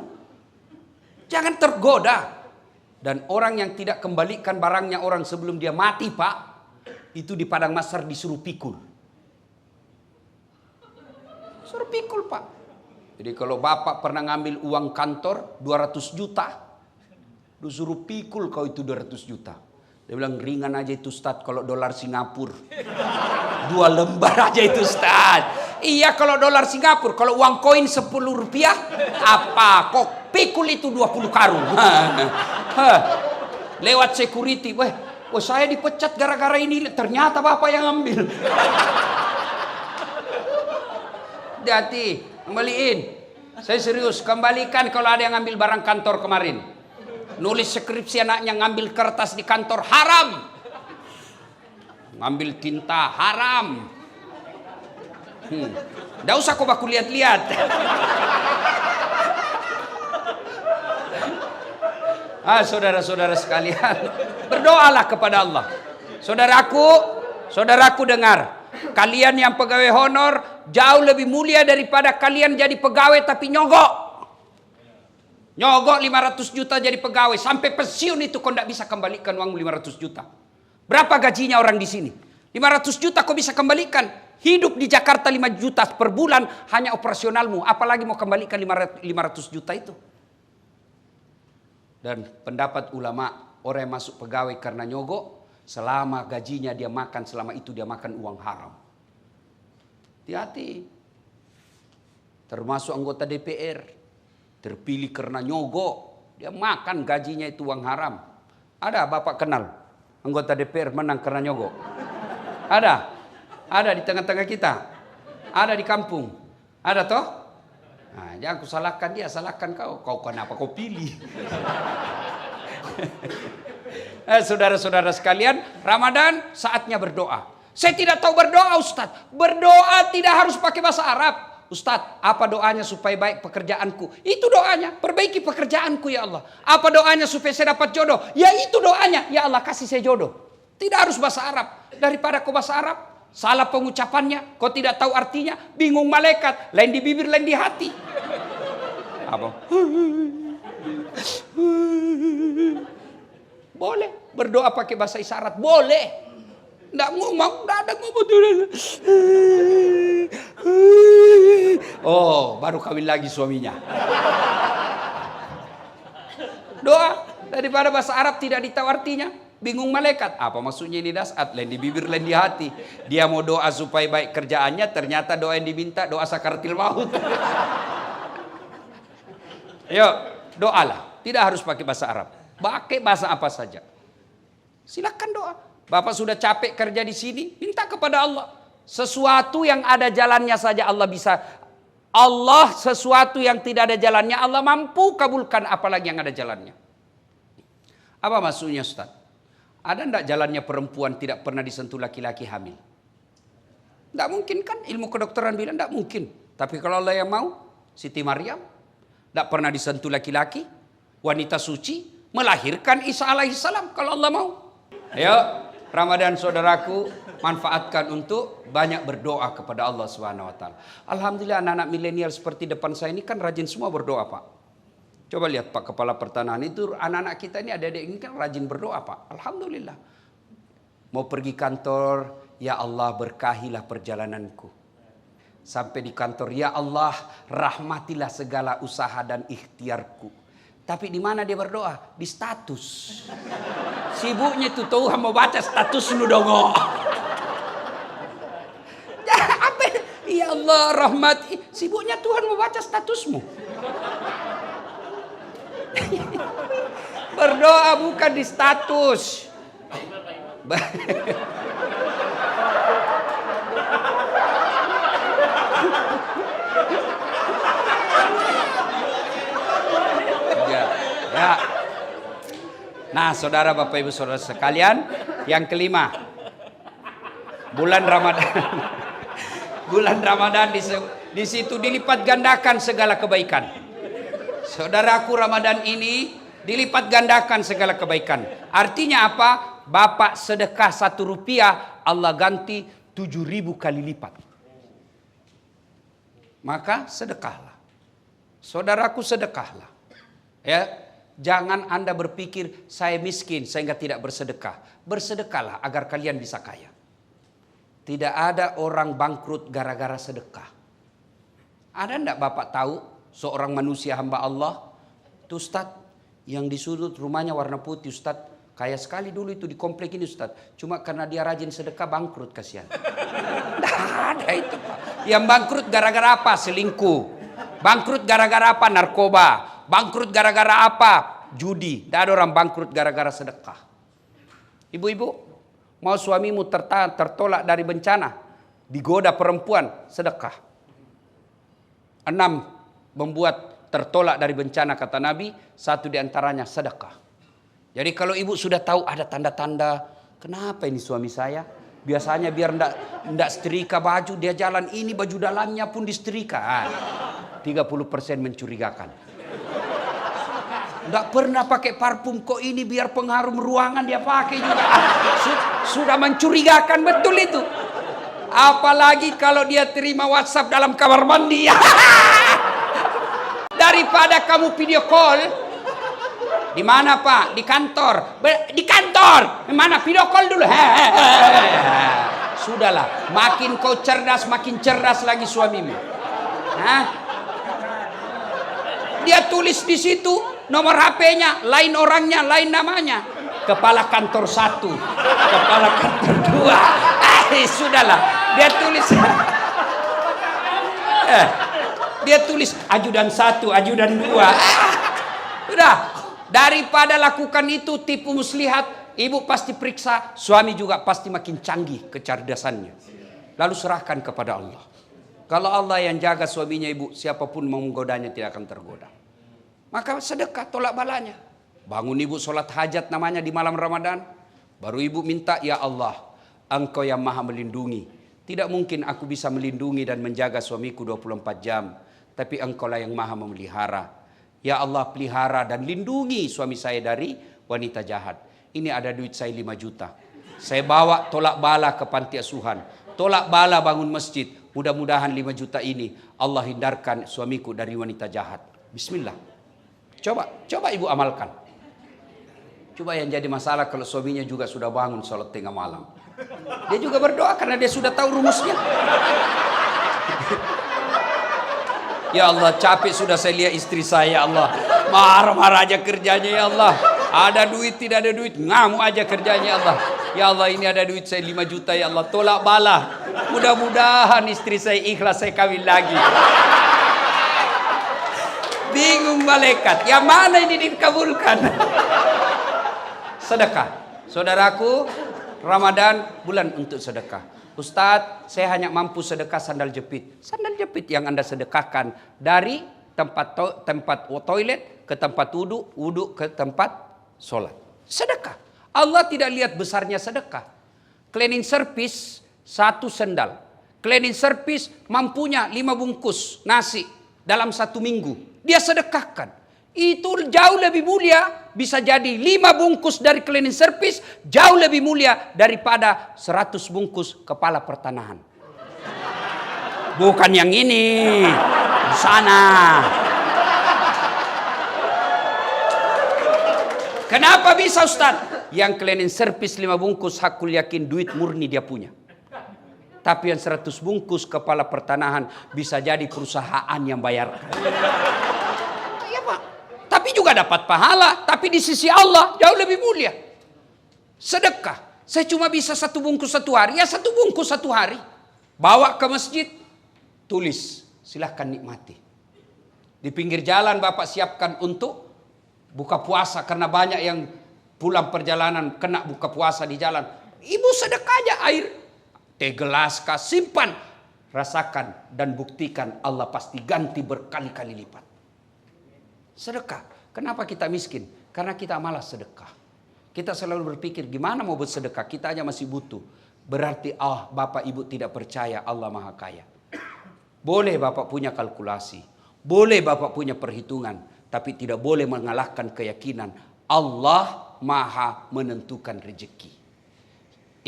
Jangan tergoda. Dan orang yang tidak kembalikan barangnya orang sebelum dia mati, Pak, itu di padang mahsyar disuruh pikul. Suruh pikul, Pak. Jadi kalau Bapak pernah ngambil uang kantor 200 juta, disuruh pikul kau itu 200 juta. Dia bilang ringan aja itu Ustaz kalau dolar Singapura. 2 lembar aja itu Ustaz. Iya kalau dolar Singapura, kalau uang koin 10 rupiah, apa? Kok pikul itu 20 karung. Lewat security, saya dipecat gara-gara ini, ternyata Bapak yang ambil. Hati-hati, kembaliin. Saya serius, kembalikan kalau ada yang ngambil barang kantor kemarin. Nulis skripsi anaknya ngambil kertas di kantor haram. Ngambil tinta haram. Nggak usah kau baku lihat-lihat. Saudara-saudara sekalian, berdoalah kepada Allah. Saudaraku dengar. Kalian yang pegawai honor jauh lebih mulia daripada kalian jadi pegawai tapi nyogok. Nyogok 500 juta jadi pegawai. Sampai pensiun itu kau tidak bisa kembalikan uang 500 juta. Berapa gajinya orang di sini? 500 juta kau bisa kembalikan. Hidup di Jakarta 5 juta per bulan hanya operasionalmu. Apalagi mau kembalikan 500 juta itu. Dan pendapat ulama, orang yang masuk pegawai karena nyogok, selama gajinya dia makan, selama itu dia makan uang haram. Hati-hati. Termasuk anggota DPR. Terpilih karena nyogok. Dia makan gajinya itu uang haram. Ada Bapak kenal anggota DPR menang karena nyogok? Ada? Ada di tengah-tengah kita? Ada di kampung? Ada toh? Nah, jangan aku salahkan dia, salahkan kau. Kau kenapa kau pilih? Saudara-saudara sekalian, Ramadan saatnya berdoa. Saya tidak tahu berdoa, Ustadz. Berdoa tidak harus pakai bahasa Arab. Ustadz, apa doanya supaya baik pekerjaanku? Itu doanya, perbaiki pekerjaanku ya Allah. Apa doanya supaya saya dapat jodoh? Ya itu doanya, ya Allah kasih saya jodoh. Tidak harus bahasa Arab. Daripada kau bahasa Arab, salah pengucapannya, kau tidak tahu artinya, bingung malaikat, lain di bibir, lain di hati. Apa? Boleh berdoa pakai bahasa isyarat, boleh. Nggak ngomong, nggak ada ngomong. Oh, baru kawin lagi suaminya. Doa daripada bahasa Arab tidak ditahu artinya, bingung malaikat. Apa maksudnya ini dasat? Lain di bibir, lain di hati. Dia mau doa supaya baik kerjaannya, ternyata doa yang diminta doa sakaratil maut. Yuk, doalah. Tidak harus pakai bahasa Arab. Pakai bahasa apa saja. Silakan doa. Bapak sudah capek kerja di sini, minta kepada Allah. Sesuatu yang ada jalannya saja Allah bisa. Allah sesuatu yang tidak ada jalannya Allah mampu kabulkan, apalagi yang ada jalannya. Apa maksudnya Ustaz? Ada enggak jalannya perempuan tidak pernah disentuh laki-laki hamil? Enggak mungkin kan? Ilmu kedokteran bilang enggak mungkin. Tapi kalau Allah yang mau, Siti Maryam enggak pernah disentuh laki-laki, wanita suci melahirkan Isa alaihissalam kalau Allah mau. Ayo Ramadan saudaraku, manfaatkan untuk banyak berdoa kepada Allah Subhanahu wa taala. Alhamdulillah anak-anak milenial seperti depan saya ini kan rajin semua berdoa, Pak. Coba lihat Pak Kepala Pertanahan itu anak-anak kita ini adik-adik ini kan rajin berdoa, Pak. Alhamdulillah. Mau pergi kantor, ya Allah berkahilah perjalananku. Sampai di kantor, ya Allah rahmatilah segala usaha dan ikhtiarku. Tapi di mana dia berdoa? Di status. Sibuknya itu Tuhan mau baca status lu dongo. Apa? Ya Allah rahmati. Sibuknya Tuhan mau baca statusmu. Berdoa bukan di status. Nah, saudara, Bapak Ibu saudara sekalian, yang kelima, bulan Ramadan. Bulan Ramadan di situ dilipat gandakan segala kebaikan. Saudaraku, Ramadan ini dilipat gandakan segala kebaikan. Artinya apa? Bapak sedekah 1 rupiah, Allah ganti 7.000 kali lipat. Maka sedekahlah. Saudaraku, sedekahlah. Ya, jangan Anda berpikir saya miskin sehingga tidak bersedekah. Bersedekahlah agar kalian bisa kaya. Tidak ada orang bangkrut gara-gara sedekah. Ada enggak Bapak tahu seorang manusia hamba Allah, itu Ustaz, yang di sudut rumahnya warna putih, Ustaz, kaya sekali dulu itu di komplek ini Ustaz. Cuma karena dia rajin sedekah bangkrut, kasihan. Tidak ada itu Pak. Yang bangkrut gara-gara apa? Selingkuh. Bangkrut gara-gara apa? Narkoba. Bangkrut gara-gara apa? Judi. Tidak ada orang bangkrut gara-gara sedekah. Ibu-ibu, mau suamimu tertolak dari bencana, digoda perempuan, sedekah. 6 membuat tertolak dari bencana, kata Nabi, 1 diantaranya sedekah. Jadi kalau ibu sudah tahu ada tanda-tanda, kenapa ini suami saya? Biasanya biar ndak setrika baju, dia jalan ini baju dalamnya pun disetrika. 30% mencurigakan. Nggak pernah pakai parfum, kok ini biar pengharum ruangan dia pakai juga. Sudah mencurigakan betul itu. Apalagi kalau dia terima WhatsApp dalam kamar mandi. Daripada kamu video call. Di mana Pak? Di kantor. Di kantor. Di mana? Video call dulu. Sudahlah. Makin kau cerdas, makin cerdas lagi suamimu. Hah? Dia tulis di situ nomor HP-nya, lain orangnya, lain namanya. Kepala kantor 1, kepala kantor 2. Sudahlah. Dia tulis. Dia tulis ajudan 1, ajudan 2. Sudah. Daripada lakukan itu tipu muslihat, ibu pasti periksa, suami juga pasti makin canggih kecerdasannya. Lalu serahkan kepada Allah. Kalau Allah yang jaga suaminya ibu, siapapun mau menggodanya tidak akan tergoda. Maka sedekah tolak balanya. Bangun ibu sholat hajat namanya di malam Ramadan. Baru ibu minta, ya Allah, Engkau yang maha melindungi. Tidak mungkin aku bisa melindungi dan menjaga suamiku 24 jam. Tapi Engkau lah yang maha memelihara. Ya Allah, pelihara dan lindungi suami saya dari wanita jahat. Ini ada duit saya 5 juta. Saya bawa tolak bala ke panti asuhan. Tolak bala bangun masjid. Mudah-mudahan 5 juta ini Allah hindarkan suamiku dari wanita jahat. Bismillah. Coba ibu amalkan. Coba yang jadi masalah kalau suaminya juga sudah bangun sholat tengah malam. Dia juga berdoa karena dia sudah tahu rumusnya. Ya Allah, capek sudah saya lihat istri saya, ya Allah. Marah-marah aja kerjanya, ya Allah. Ada duit, tidak ada duit, ngamuk aja kerjanya, ya Allah. Ya Allah, ini ada duit saya 5 juta, ya Allah. Tolak bala. Mudah-mudahan istri saya ikhlas, saya kawin lagi. Bingung malaikat, yang mana ini dikabulkan? Sedekah. Saudaraku, Ramadan bulan untuk sedekah. Ustadz, saya hanya mampu sedekah sandal jepit. Sandal jepit yang Anda sedekahkan dari tempat toilet ke tempat wudhu ke tempat sholat. Sedekah. Allah tidak lihat besarnya sedekah. Cleaning service 1 sendal. Cleaning service mampunya 5 bungkus nasi dalam 1 minggu. Dia sedekahkan. Itu jauh lebih mulia, bisa jadi 5 bungkus dari cleaning service jauh lebih mulia daripada 100 bungkus kepala pertanahan. Bukan yang ini, di sana. Kenapa bisa Ustaz? Yang cleaning service 5 bungkus hakul yakin duit murni dia punya. Tapi yang 100 bungkus kepala pertanahan bisa jadi perusahaan yang bayarkan. Tapi juga dapat pahala, tapi di sisi Allah jauh lebih mulia. Sedekah, saya cuma bisa 1 bungkus 1 hari, ya 1 bungkus 1 hari. Bawa ke masjid, tulis, silahkan nikmati. Di pinggir jalan Bapak siapkan untuk buka puasa, karena banyak yang pulang perjalanan kena buka puasa di jalan. Ibu sedekah aja air, teh gelas kah, simpan. Rasakan dan buktikan Allah pasti ganti berkali-kali lipat. Sedekah. Kenapa kita miskin? Karena kita malas sedekah. Kita selalu berpikir gimana mau bersedekah, kita aja masih butuh. Berarti Bapak Ibu tidak percaya Allah Maha Kaya. Boleh Bapak punya kalkulasi, boleh Bapak punya perhitungan, tapi tidak boleh mengalahkan keyakinan Allah Maha menentukan rezeki.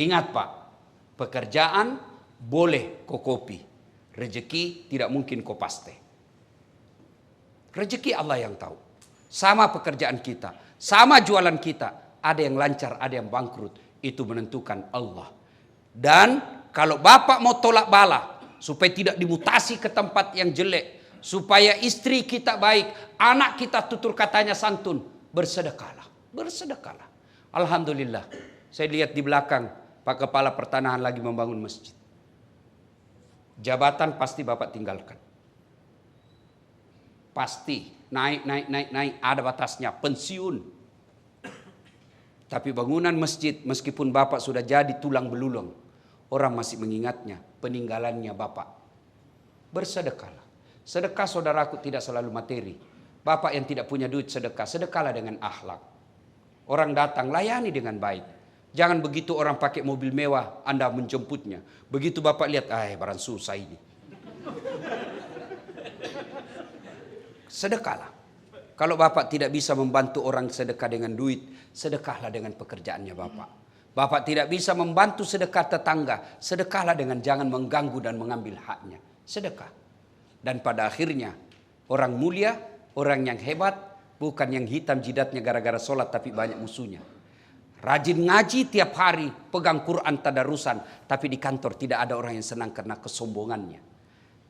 Ingat Pak, pekerjaan boleh kau kopi, rezeki tidak mungkin kau paste. Rezeki Allah yang tahu. Sama pekerjaan kita, sama jualan kita, ada yang lancar, ada yang bangkrut, itu menentukan Allah. Dan kalau Bapak mau tolak bala supaya tidak dimutasi ke tempat yang jelek, supaya istri kita baik, anak kita tutur katanya santun, bersedekahlah, bersedekahlah. Alhamdulillah, saya lihat di belakang Pak Kepala Pertanahan lagi membangun masjid. Jabatan pasti Bapak tinggalkan. Pasti naik, ada batasnya, pensiun. Tapi bangunan masjid, meskipun Bapak sudah jadi tulang belulang, orang masih mengingatnya peninggalannya Bapak. Bersedekahlah. Sedekah saudaraku tidak selalu materi. Bapak yang tidak punya duit sedekah, sedekahlah dengan akhlak. Orang datang, layani dengan baik. Jangan begitu orang pakai mobil mewah, Anda menjemputnya. Begitu Bapak lihat, barang susah ini. Sedekahlah. Kalau Bapak tidak bisa membantu orang sedekah dengan duit, sedekahlah dengan pekerjaannya Bapak. Bapak tidak bisa membantu sedekah tetangga, sedekahlah dengan jangan mengganggu dan mengambil haknya. Sedekah. Dan pada akhirnya, orang mulia, orang yang hebat, bukan yang hitam jidatnya gara-gara sholat tapi banyak musuhnya. Rajin ngaji tiap hari, pegang Quran tadarusan, tapi di kantor tidak ada orang yang senang karena kesombongannya.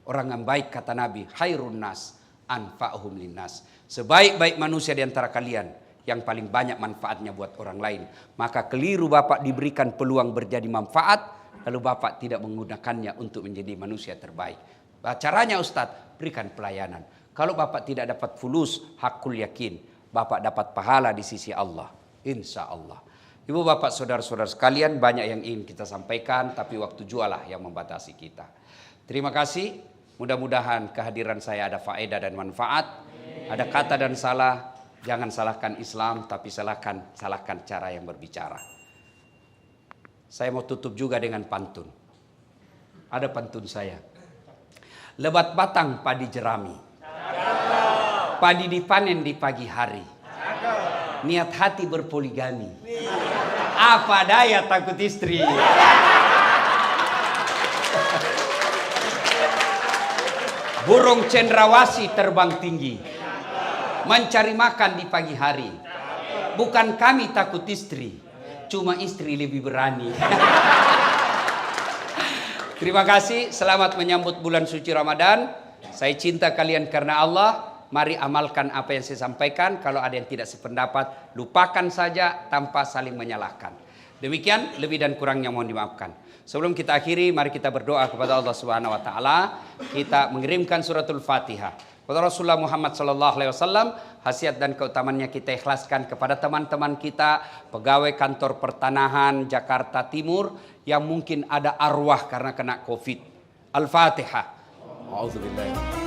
Orang yang baik kata Nabi, khairun nas anfa'uhum linnas. Sebaik-baik manusia di antara kalian yang paling banyak manfaatnya buat orang lain. Maka keliru Bapak diberikan peluang berjadi manfaat, lalu Bapak tidak menggunakannya untuk menjadi manusia terbaik. Caranya Ustadz, berikan pelayanan. Kalau Bapak tidak dapat fulus, hakul yakin, Bapak dapat pahala di sisi Allah. Insya Allah. Ibu bapak saudara-saudara sekalian, banyak yang ingin kita sampaikan, tapi waktu jualah yang membatasi kita. Terima kasih. Mudah-mudahan kehadiran saya ada faedah dan manfaat. Ada kata dan salah, jangan salahkan Islam, tapi salahkan cara yang berbicara. Saya mau tutup juga dengan pantun. Ada pantun saya. Lebat batang padi jerami, padi dipanen di pagi hari. Niat hati berpoligami, apa daya takut istri. Burung cendrawasih terbang tinggi, mencari makan di pagi hari. Bukan kami takut istri, cuma istri lebih berani. Terima kasih, selamat menyambut bulan suci Ramadan. Saya cinta kalian karena Allah. Mari amalkan apa yang saya sampaikan. Kalau ada yang tidak sependapat, lupakan saja tanpa saling menyalahkan. Demikian, lebih dan kurangnya mohon dimaafkan. Sebelum kita akhiri, mari kita berdoa kepada Allah Subhanahu wa taala. Kita mengirimkan suratul Fatihah kepada Rasulullah Muhammad sallallahu alaihi wasallam. Khasiat dan keutamannya kita ikhlaskan kepada teman-teman kita, pegawai kantor pertanahan Jakarta Timur yang mungkin ada arwah karena kena Covid. Al-Fatihah. A'udzubillah.